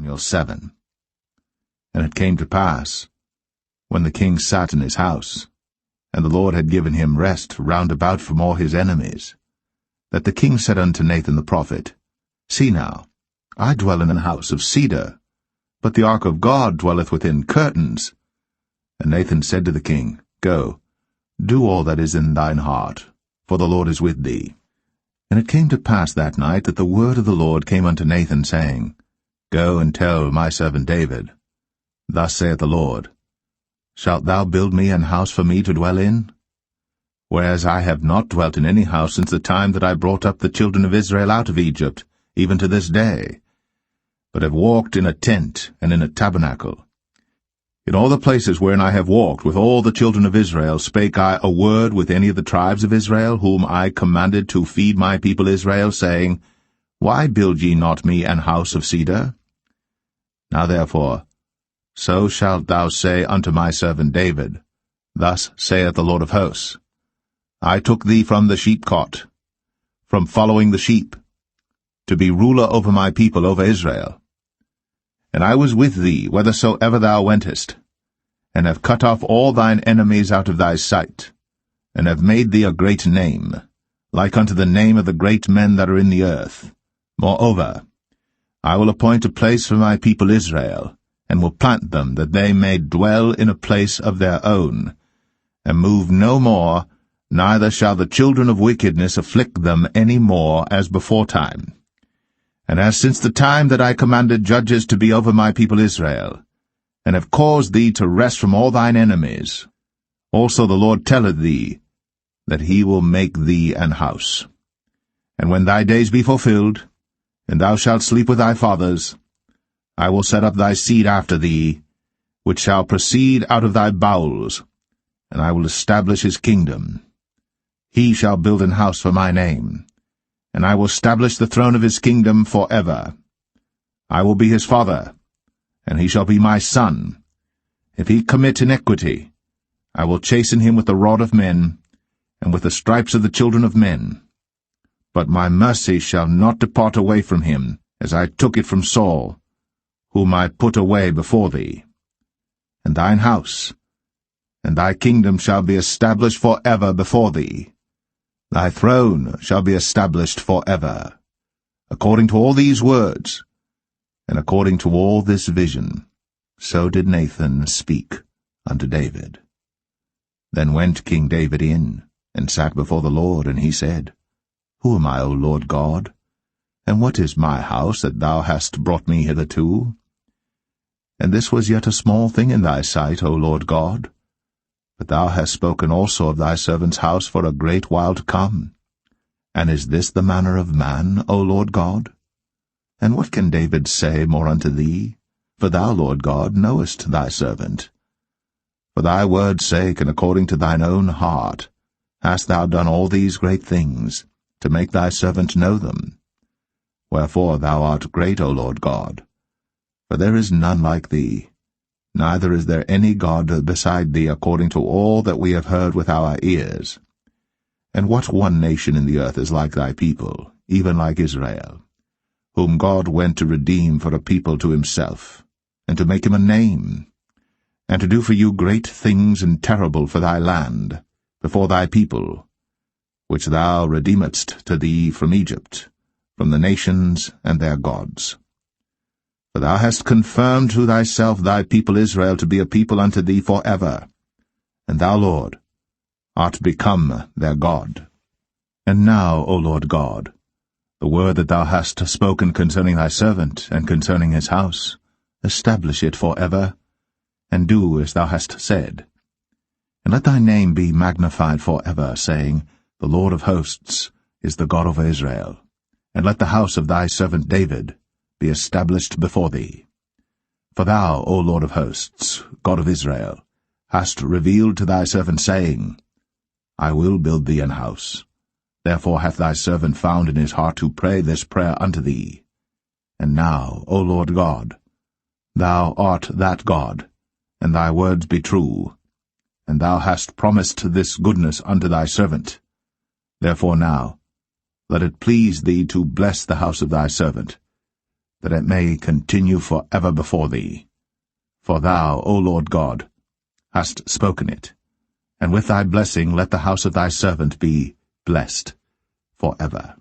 Samuel 7. And it came to pass, when the king sat in his house, and the Lord had given him rest round about from all his enemies, that the king said unto Nathan the prophet, See now, I dwell in an house of cedar, but the ark of God dwelleth within curtains. And Nathan said to the king, Go, do all that is in thine heart, for the Lord is with thee. And it came to pass that night that the word of the Lord came unto Nathan, saying, Go and tell my servant David, Thus saith the Lord, Shalt thou build me an house for me to dwell in? Whereas I have not dwelt in any house since the time that I brought up the children of Israel out of Egypt, even to this day, but have walked in a tent and in a tabernacle. In all the places wherein I have walked with all the children of Israel spake I a word with any of the tribes of Israel, whom I commanded to feed my people Israel, saying, Why build ye not me an house of cedar? Now therefore, so shalt thou say unto my servant David, Thus saith the Lord of hosts, I took thee from the sheepcot, from following the sheep, to be ruler over my people, over Israel. And I was with thee whithersoever thou wentest, and have cut off all thine enemies out of thy sight, and have made thee a great name, like unto the name of the great men that are in the earth. Moreover, I will appoint a place for my people Israel, and will plant them, that they may dwell in a place of their own, and move no more, neither shall the children of wickedness afflict them any more as beforetime. And as since the time that I commanded judges to be over my people Israel, and have caused thee to rest from all thine enemies, also the Lord telleth thee, that he will make thee an house. And when thy days be fulfilled, and thou shalt sleep with thy fathers, I will set up thy seed after thee, which shall proceed out of thy bowels, and I will establish his kingdom. He shall build an house for my name, and I will establish the throne of his kingdom for ever. I will be his father, and he shall be my son. If he commit iniquity, I will chasten him with the rod of men, and with the stripes of the children of men. But my mercy shall not depart away from him, as I took it from Saul, whom I put away before thee. And thine house, and thy kingdom shall be established for ever before thee. Thy throne shall be established for ever. According to all these words, and according to all this vision, so did Nathan speak unto David. Then went King David in, and sat before the Lord, and he said, Who am I, O Lord God? And what is my house that thou hast brought me hitherto? And this was yet a small thing in thy sight, O Lord God. But thou hast spoken also of thy servant's house for a great while to come. And is this the manner of man, O Lord God? And what can David say more unto thee? For thou, Lord God, knowest thy servant. For thy word's sake, and according to thine own heart, hast thou done all these great things, to make thy servant know them. Wherefore thou art great, O Lord God. For there is none like thee, neither is there any God beside thee, according to all that we have heard with our ears. And what one nation in the earth is like thy people, even like Israel, whom God went to redeem for a people to himself, and to make him a name, and to do for you great things and terrible for thy land, before thy people, which thou redeemedst to thee from Egypt, from the nations and their gods. For thou hast confirmed to thyself thy people Israel to be a people unto thee for ever, and thou, Lord, art become their God. And now, O Lord God, the word that thou hast spoken concerning thy servant, and concerning his house, establish it for ever, and do as thou hast said. And let thy name be magnified for ever, saying, The Lord of hosts is the God of Israel. And let the house of thy servant David be established before thee. For thou, O Lord of hosts, God of Israel, hast revealed to thy servant, saying, I will build thee an house. Therefore hath thy servant found in his heart to pray this prayer unto thee. And now, O Lord God, thou art that God, and thy words be true, and thou hast promised this goodness unto thy servant. Therefore now, let it please thee to bless the house of thy servant, that it may continue for ever before thee. For thou, O Lord God, hast spoken it, and with thy blessing let the house of thy servant be blessed for ever.